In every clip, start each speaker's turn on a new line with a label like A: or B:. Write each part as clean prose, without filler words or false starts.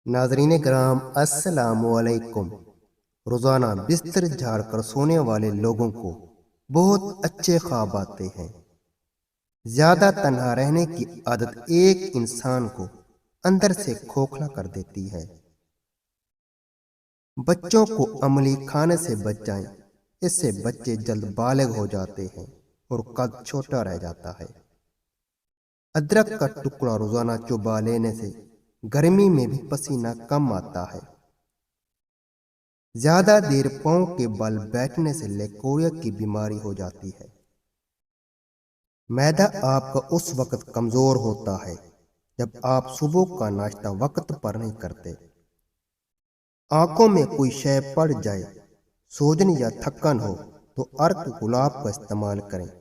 A: ناظرین کرام السلام علیکم۔ روزانہ بستر جھاڑ کر سونے والے لوگوں کو بہت اچھے خواب آتے ہیں۔ زیادہ تنہا رہنے کی عادت ایک انسان کو اندر سے کھوکھلا کر دیتی ہے۔ بچوں کو عملی کھانے سے بچائیں، اس سے بچے جلد بالغ ہو جاتے ہیں اور قد چھوٹا رہ جاتا ہے۔ ادرک کا ٹکڑا روزانہ چبا لینے سے گرمی میں بھی پسینہ کم آتا ہے۔ زیادہ دیر پاؤں کے بل بیٹھنے سے لیکوریا کی بیماری ہو جاتی ہے۔ معدہ آپ کا اس وقت کمزور ہوتا ہے جب آپ صبح کا ناشتہ وقت پر نہیں کرتے۔ آنکھوں میں کوئی شے پڑ جائے، سوجن یا تھکن ہو تو عرق گلاب کا استعمال کریں۔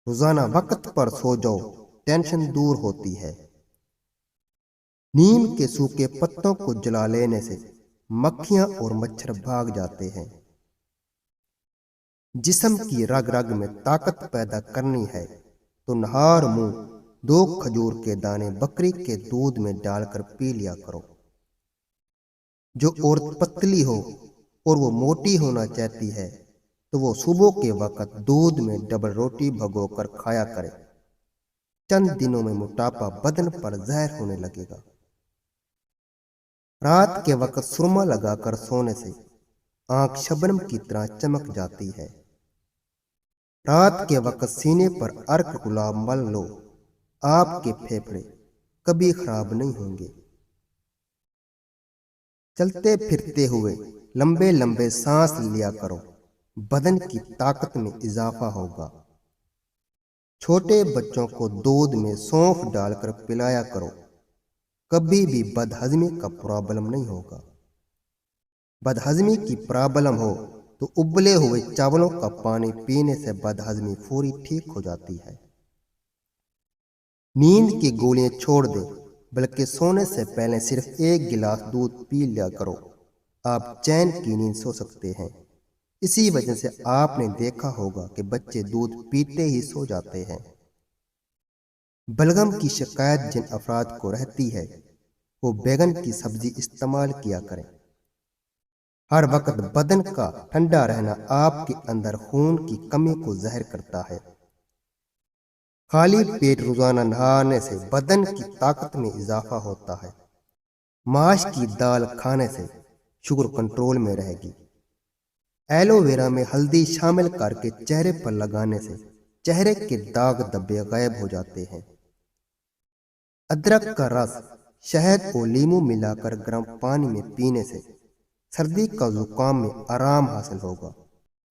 A: روزانہ وقت پر سو جاؤ، ٹینشن دور ہوتی ہے۔ نیم کے سوکھے پتوں کو جلا لینے سے مکھیاں اور مچھر بھاگ جاتے ہیں۔ جسم کی رگ رگ میں طاقت پیدا کرنی ہے تو نہار منہ 2 کھجور کے دانے بکری کے دودھ میں ڈال کر پی لیا کرو۔ جو عورت پتلی ہو اور وہ موٹی ہونا چاہتی ہے تو وہ صبح کے وقت دودھ میں ڈبل روٹی بھگو کر کھایا کرے۔ چند دنوں میں موٹاپا بدن پر زہر ہونے لگے گا۔ رات کے وقت سرما لگا کر سونے سے آنکھ شبنم کی طرح چمک جاتی ہے۔ رات کے وقت سینے پر عرق گلاب مل لو، آپ کے پھیپھڑے کبھی خراب نہیں ہوں گے۔ چلتے پھرتے ہوئے لمبے لمبے سانس لیا کرو، بدن کی طاقت میں اضافہ ہوگا۔ چھوٹے بچوں کو دودھ میں سونف ڈال کر پلایا کرو، کبھی بھی بد ہضمی کا پرابلم نہیں ہوگا۔ بد ہضمی کی پرابلم ہو تو ابلے ہوئے چاولوں کا پانی پینے سے بد ہضمی فوری ٹھیک ہو جاتی ہے۔ نیند کی گولیاں چھوڑ دیں، بلکہ سونے سے پہلے صرف 1 گلاس دودھ پی لیا کرو، آپ چین کی نیند سو سکتے ہیں۔ اسی وجہ سے آپ نے دیکھا ہوگا کہ بچے دودھ پیتے ہی سو جاتے ہیں۔ بلغم کی شکایت جن افراد کو رہتی ہے وہ بیگن کی سبزی استعمال کیا کریں۔ ہر وقت بدن کا ٹھنڈا رہنا آپ کے اندر خون کی کمی کو ظاہر کرتا ہے۔ خالی پیٹ روزانہ نہانے سے بدن کی طاقت میں اضافہ ہوتا ہے۔ ماش کی دال کھانے سے شوگر کنٹرول میں رہے گی۔ ایلو ویرا میں ہلدی شامل کر کے چہرے پر لگانے سے چہرے کے داغ دبے غائب ہو جاتے ہیں۔ ادرک کا رس شہد اور لیمو ملا کر گرم پانی میں پینے سے سردی کا زکام میں آرام حاصل ہوگا۔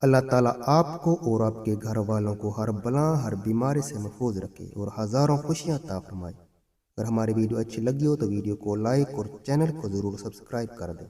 A: اللہ تعالیٰ آپ کو اور آپ کے گھر والوں کو ہر بلا ہر بیماری سے محفوظ رکھے اور ہزاروں خوشیاں عطا فرمائے۔ اگر ہماری ویڈیو اچھی لگی ہو تو ویڈیو کو لائک اور چینل کو ضرور سبسکرائب کر دیں۔